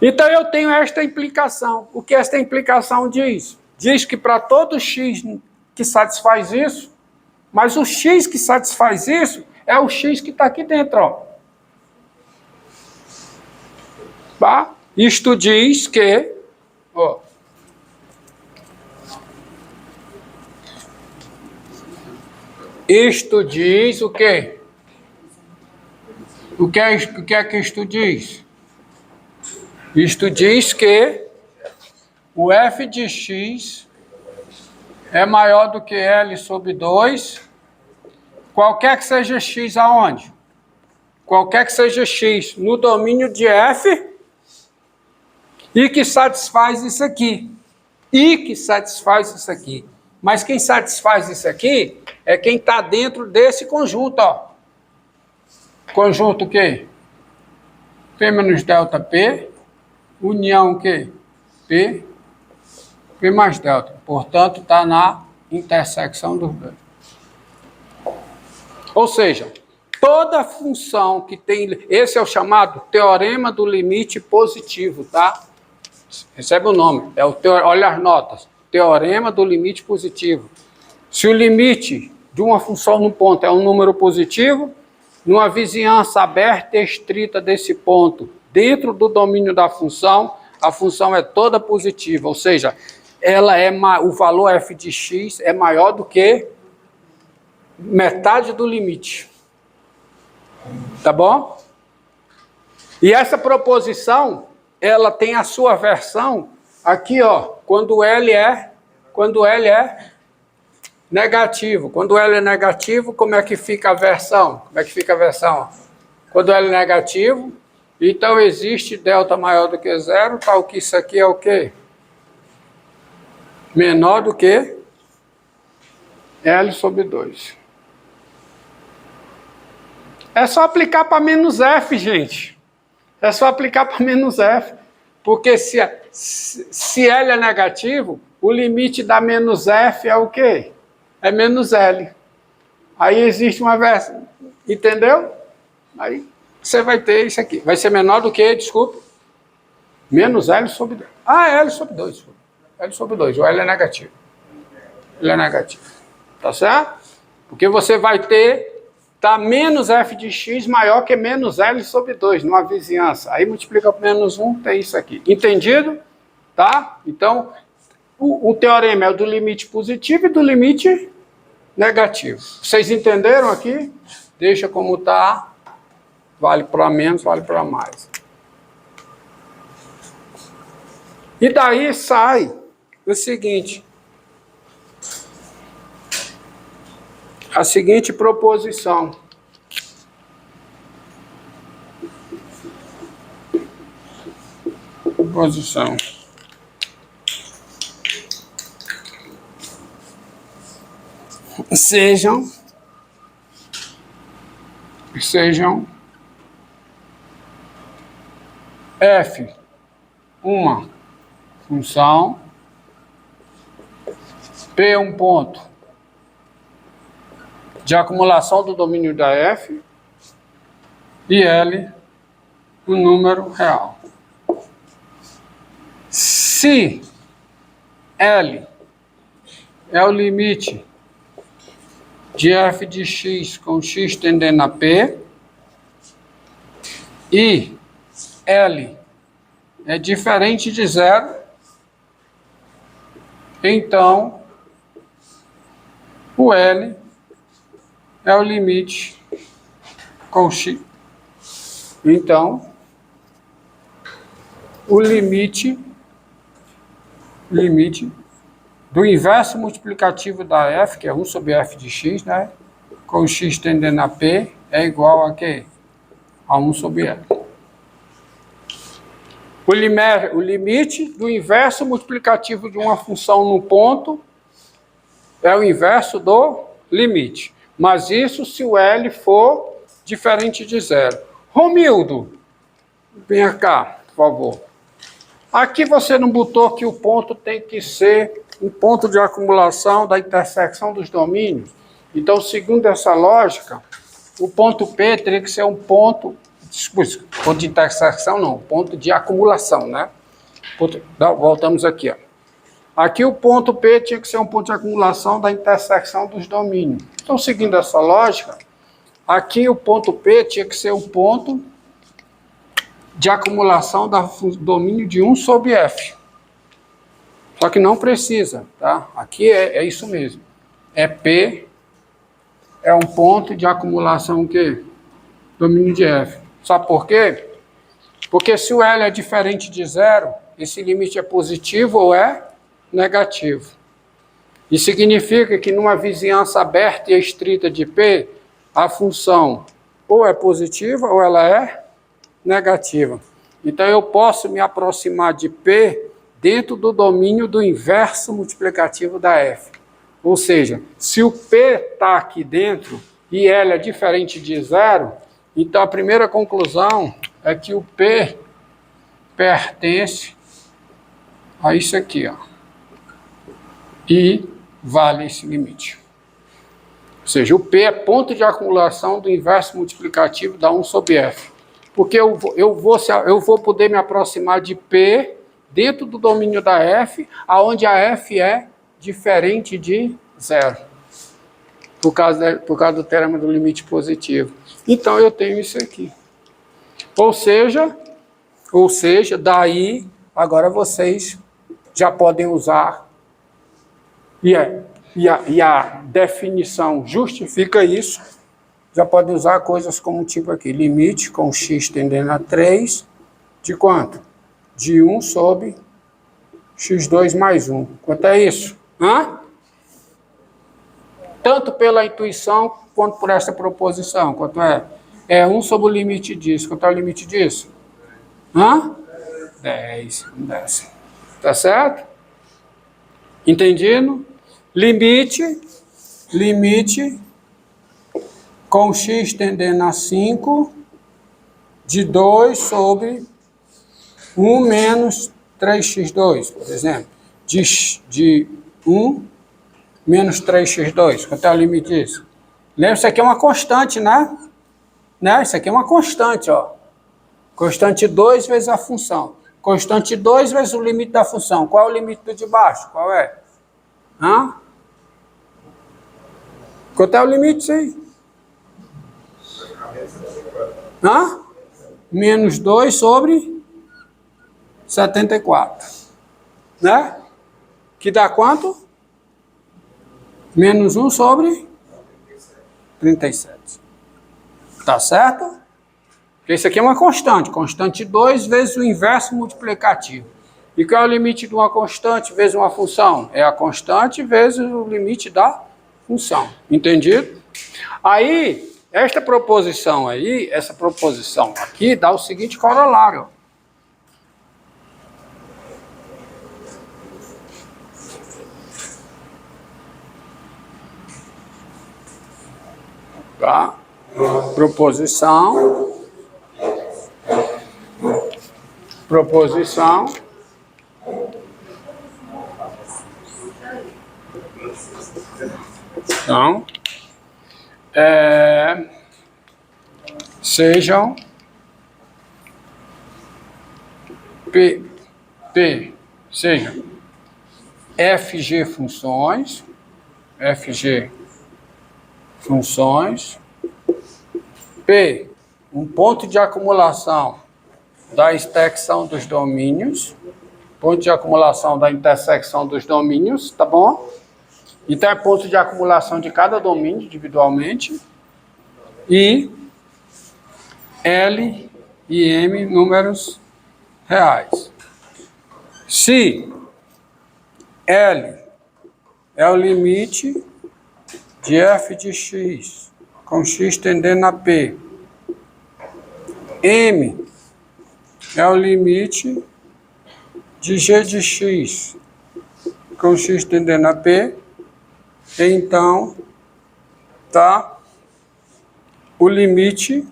Então, eu tenho esta implicação. O que esta implicação diz? Diz que para todo x que satisfaz isso, mas o x que satisfaz isso é o x que está aqui dentro, ó. Tá? Isto diz que, ó, isto diz o quê? O que é que isto diz? Isto diz que o f de x é maior do que L sobre 2, qualquer que seja x aonde? Qualquer que seja x no domínio de f e que satisfaz isso aqui. E que satisfaz isso aqui. Mas quem satisfaz isso aqui é quem está dentro desse conjunto, ó. Conjunto o quê? P menos delta P, união o quê? P mais delta. Portanto, está na intersecção dos dois. Ou seja, toda função que tem... Esse é o chamado teorema do limite positivo, tá? Recebe o nome. É olha as notas. Teorema do limite positivo. Se o limite de uma função no ponto é um número positivo, numa vizinhança aberta e estrita desse ponto, dentro do domínio da função, a função é toda positiva, ou seja, ela é o valor f de x é maior do que metade do limite. Tá bom? E essa proposição, ela tem a sua versão aqui, ó, quando L é negativo. Quando L é negativo, como é que fica a versão? Como é que fica a versão? Quando L é negativo, então existe delta maior do que zero, tal que isso aqui é o quê? Menor do que L sobre 2. É só aplicar para menos f, gente. É só aplicar para menos f. Porque se L é negativo, o limite da menos f é o quê? É menos L. Aí existe uma versão. Entendeu? Aí você vai ter isso aqui. Vai ser menor do que, desculpa, menos L sobre 2. Ah, L sobre 2. L sobre 2. O L é negativo. Ele é negativo. Tá certo? Porque você vai ter... Tá menos f de x maior que menos L sobre 2, numa vizinhança. Aí multiplica por menos 1, tem isso aqui. Entendido? Tá? Então, o teorema é o do limite positivo e do limite negativo. Vocês entenderam aqui? Deixa como tá. Vale para menos, vale para mais. E daí sai o seguinte. A seguinte proposição. Proposição. Sejam f uma função, p um ponto de acumulação do domínio da f e L um número real. Se L é o limite de f de x com x tendendo a p e L é diferente de zero, então o L é o limite com x. Então, o limite do inverso multiplicativo da f, que é 1 sobre f de x, né? Com x tendendo a p, é igual a quê? A 1 sobre l. O limite do inverso multiplicativo de uma função no ponto é o inverso do limite. Mas isso se o L for diferente de zero. Romildo, vem cá, por favor. Aqui você não botou que o ponto tem que ser um ponto de acumulação da intersecção dos domínios. Então, segundo essa lógica, o ponto P teria que ser um ponto ponto de intersecção não, ponto de acumulação, né? Voltamos aqui, ó. Aqui o ponto P tinha que ser um ponto de acumulação da intersecção dos domínios. Então, seguindo essa lógica, aqui o ponto P tinha que ser um ponto de acumulação do domínio de 1 sobre F. Só que não precisa, tá? Aqui é isso mesmo. É P, é um ponto de acumulação o quê? Domínio de F. Sabe por quê? Porque se o L é diferente de zero, esse limite é positivo ou é negativo. Isso significa que numa vizinhança aberta e estrita de P, a função ou é positiva ou ela é negativa. Então eu posso me aproximar de P dentro do domínio do inverso multiplicativo da F. Ou seja, se o P está aqui dentro e L é diferente de zero, então a primeira conclusão é que o P pertence a isso aqui, ó. E vale esse limite. Ou seja, o P é ponto de acumulação do inverso multiplicativo da 1 sobre F. Porque eu vou poder me aproximar de P dentro do domínio da F, aonde a F é diferente de zero. Por causa do teorema do limite positivo. Então eu tenho isso aqui. Ou seja, daí agora vocês já podem usar e a definição justifica isso, já podem usar coisas como tipo aqui, limite com x tendendo a 3, de quanto? De 1 sobre x2 mais 1. Quanto é isso? Tanto pela intuição quanto por essa proposição. Quanto é? É 1 sobre o limite disso. Quanto é o limite disso? 10. Tá certo? Entendido? Limite com x tendendo a 5 de 2 sobre 1 menos 3x2, por exemplo. De 1 menos 3x2. Quanto é o limite disso? Lembra, isso aqui é uma constante, né? Isso aqui é uma constante, ó. Constante 2 vezes a função. Constante 2 vezes o limite da função. Qual é o limite do de baixo? Qual é? Quanto é o limite disso aí? Menos 2 sobre 74. Né? Que dá quanto? Menos 1 sobre 37. Tá certo? Porque isso aqui é uma constante. Constante 2 vezes o inverso multiplicativo. E qual é o limite de uma constante vezes uma função? É a constante vezes o limite da função. Entendido? Aí, esta proposição aí, essa proposição aqui, dá o seguinte corolário. Tá? Proposição. Então, sejam sejam FG funções, P, um ponto de acumulação da intersecção dos domínios, ponto de acumulação da intersecção dos domínios, tá bom? Então é ponto de acumulação de cada domínio individualmente, e L e M números reais. Se L é o limite de f de x, com x tendendo a P, M é o limite de g de x, com x tendendo a P, então, tá o limite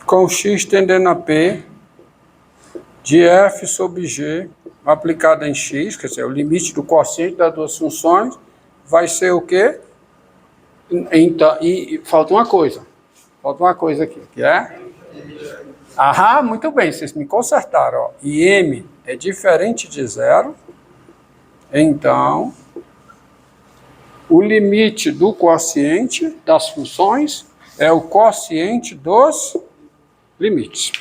com x tendendo a P de f sobre g aplicado em x, quer dizer, o limite do quociente das duas funções, vai ser o quê? Então, e falta uma coisa aqui, que é Ah, muito bem, vocês me consertaram. Ó. E M é diferente de zero, então o limite do quociente das funções é o quociente dos limites.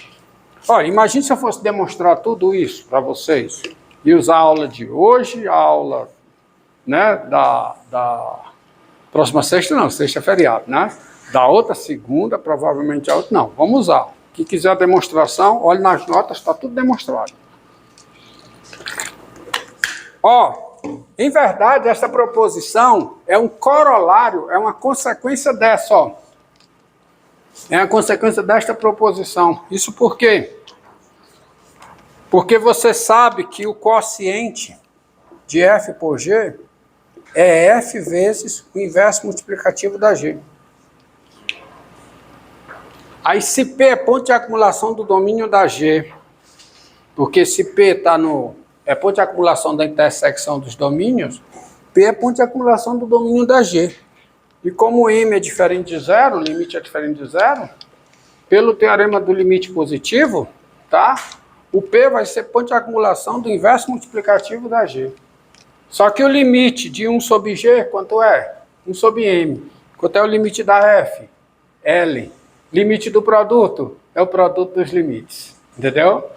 Olha, imagine se eu fosse demonstrar tudo isso para vocês e usar a aula de hoje, a aula, né, da próxima sexta, não, sexta é feriado, né? Da outra segunda, provavelmente a outra, não. Vamos usar. Quem quiser a demonstração, olhe nas notas, está tudo demonstrado. Ó, em verdade, essa proposição é um corolário, é uma consequência dessa, ó. É a consequência desta proposição. Isso por quê? Porque você sabe que o quociente de f por g é f vezes o inverso multiplicativo da g. Aí se P é ponto de acumulação do domínio da G, porque se P está é ponto de acumulação da intersecção dos domínios, P é ponto de acumulação do domínio da G. E como M é diferente de zero, o limite é diferente de zero, pelo teorema do limite positivo, tá? O P vai ser ponto de acumulação do inverso multiplicativo da G. Só que o limite de 1 sobre G, quanto é? 1 sobre M. Quanto é o limite da F? L. Limite do produto é o produto dos limites. Entendeu?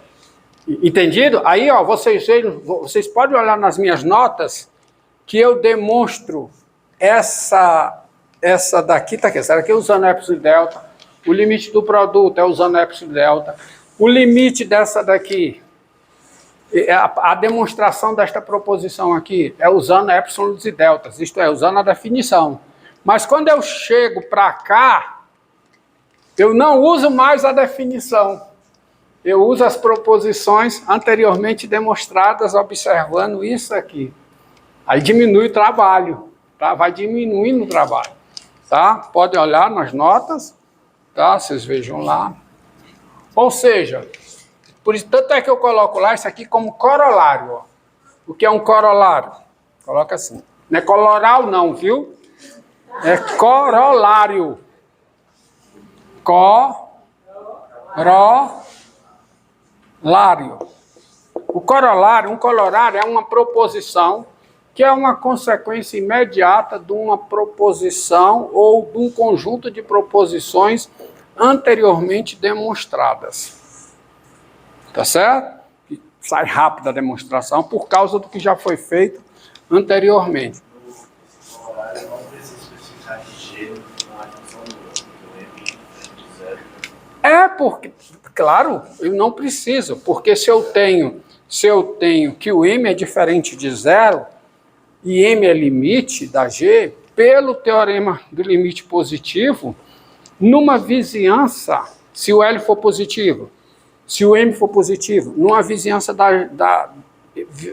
Entendido? Aí, ó, vocês podem olhar nas minhas notas que eu demonstro essa daqui, tá aqui, essa daqui é usando epsilon e delta. O limite do produto é usando epsilon e delta. O limite dessa daqui, a demonstração desta proposição aqui é usando epsilon e deltas, isto é, usando a definição. Mas quando eu chego para cá, eu não uso mais a definição. Eu uso as proposições anteriormente demonstradas observando isso aqui. Aí diminui o trabalho, tá? Vai diminuindo o trabalho, tá? Pode olhar nas notas, tá? Vocês vejam lá. Ou seja, por isso, tanto é que eu coloco lá isso aqui como corolário, ó. O que é um corolário? Coloca assim. Não é coloral não, viu? É corolário. Corolário. O corolário, um corolário é uma proposição que é uma consequência imediata de uma proposição ou de um conjunto de proposições anteriormente demonstradas. Tá certo? Sai rápido a demonstração por causa do que já foi feito anteriormente. Não precisa especificar de G, não é função de zero. É porque, claro, eu não preciso, porque se eu tenho que o M é diferente de zero e M é limite da G, pelo teorema do limite positivo, numa vizinhança, se o L for positivo, se o M for positivo, numa vizinhança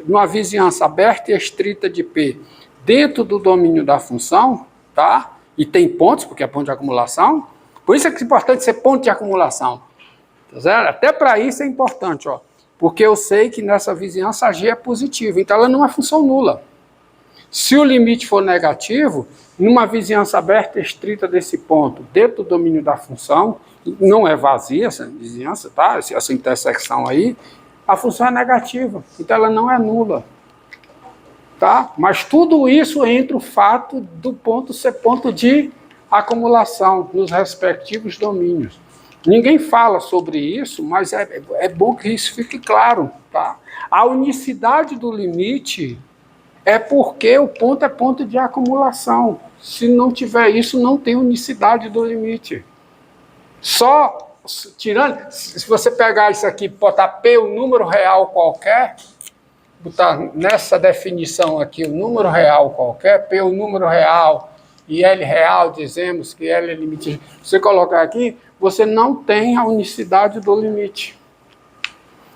numa vizinhança aberta e estrita de P, dentro do domínio da função, tá? E tem pontos, porque é ponto de acumulação. Por isso é que é importante ser ponto de acumulação. Tá certo? Até para isso é importante, ó. Porque eu sei que nessa vizinhança a G é positiva, então ela não é função nula. Se o limite for negativo, numa vizinhança aberta e estrita desse ponto, dentro do domínio da função, não é vazia essa vizinhança, tá? Essa intersecção aí, a função é negativa, então ela não é nula. Tá? Mas tudo isso entra o fato do ponto ser ponto de acumulação nos respectivos domínios. Ninguém fala sobre isso, mas é bom que isso fique claro. Tá? A unicidade do limite é porque o ponto é ponto de acumulação. Se não tiver isso, não tem unicidade do limite. Só tirando, se você pegar isso aqui e botar P, um número real qualquer, botar nessa definição aqui o número real qualquer, P, o número real, e L real, dizemos que L é limite. Você colocar aqui, você não tem a unicidade do limite.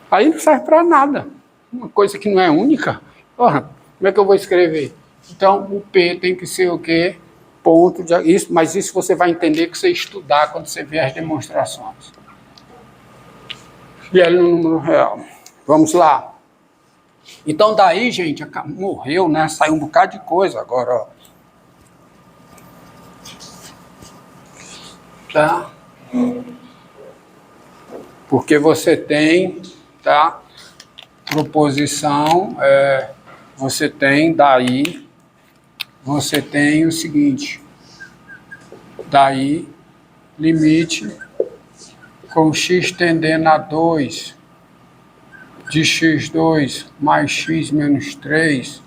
Aí não serve para nada. Uma coisa que não é única. Porra, como é que eu vou escrever? Então, o P tem que ser o quê? Ponto de... Isso, mas isso você vai entender que você estudar quando você ver as demonstrações. E L no número real. Vamos lá. Então, daí, gente, morreu, né? Saiu um bocado de coisa agora, ó. Tá? Porque você tem, tá? Proposição, você tem daí, você tem o seguinte, daí, limite com x tendendo a 2 de x2 mais x menos 3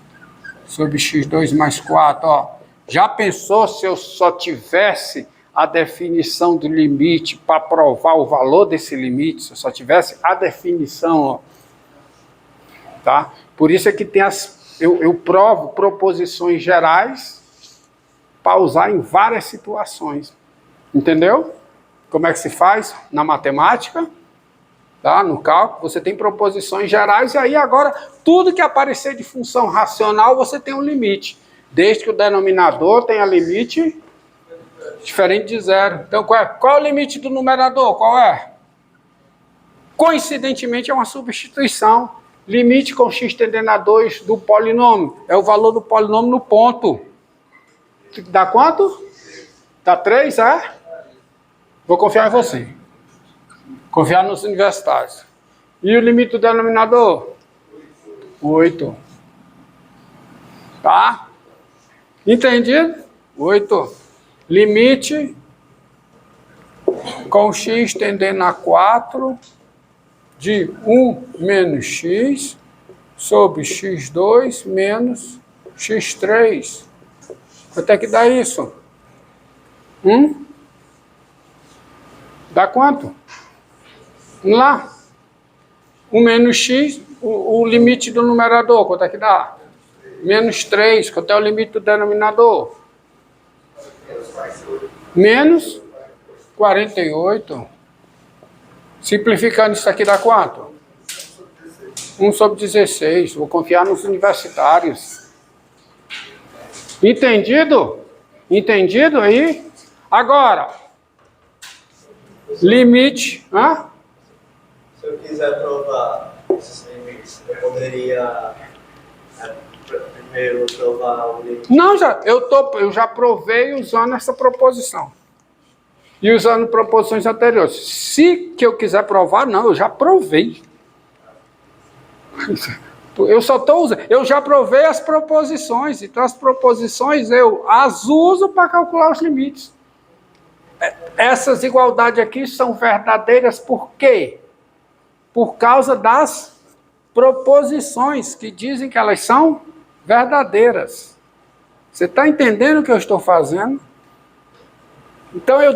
sobre x2 mais 4, ó. Já pensou se eu só tivesse a definição do limite para provar o valor desse limite? Se eu só tivesse a definição, ó, tá? Por isso é que tem eu provo proposições gerais para usar em várias situações. Entendeu? Como é que se faz na matemática? Tá? No cálculo, você tem proposições gerais, e aí agora, tudo que aparecer de função racional, você tem um limite. Desde que o denominador tenha limite diferente de zero. Então, qual é o limite do numerador? Qual é? Coincidentemente, é uma substituição. Limite com x tendendo a 2 do polinômio. É o valor do polinômio no ponto. Dá quanto? Dá 3, é? Vou confiar em você. Confiar nos universitários. E o limite do denominador? 8. Tá? Entendido? 8. Limite com x tendendo a 4 de 1 menos x sobre x2 menos x3. Quanto é que dá isso? Dá quanto? Vamos lá. 1 menos x, o limite do numerador, quanto é que dá? Menos 3, quanto é o limite do denominador? Menos 48. Simplificando isso aqui dá quanto? 1 sobre 16. Vou confiar nos universitários. Entendido? Entendido aí? Agora, limite... Se eu quiser provar esses limites, eu poderia primeiro provar o limite? Não, eu já provei usando essa proposição. E usando proposições anteriores. Se que eu quiser provar, não, eu já provei. Eu só estou usando. Eu já provei as proposições. Então as proposições eu as uso para calcular os limites. Essas igualdades aqui são verdadeiras por quê? Por causa das proposições que dizem que elas são verdadeiras. Você está entendendo o que eu estou fazendo? Então eu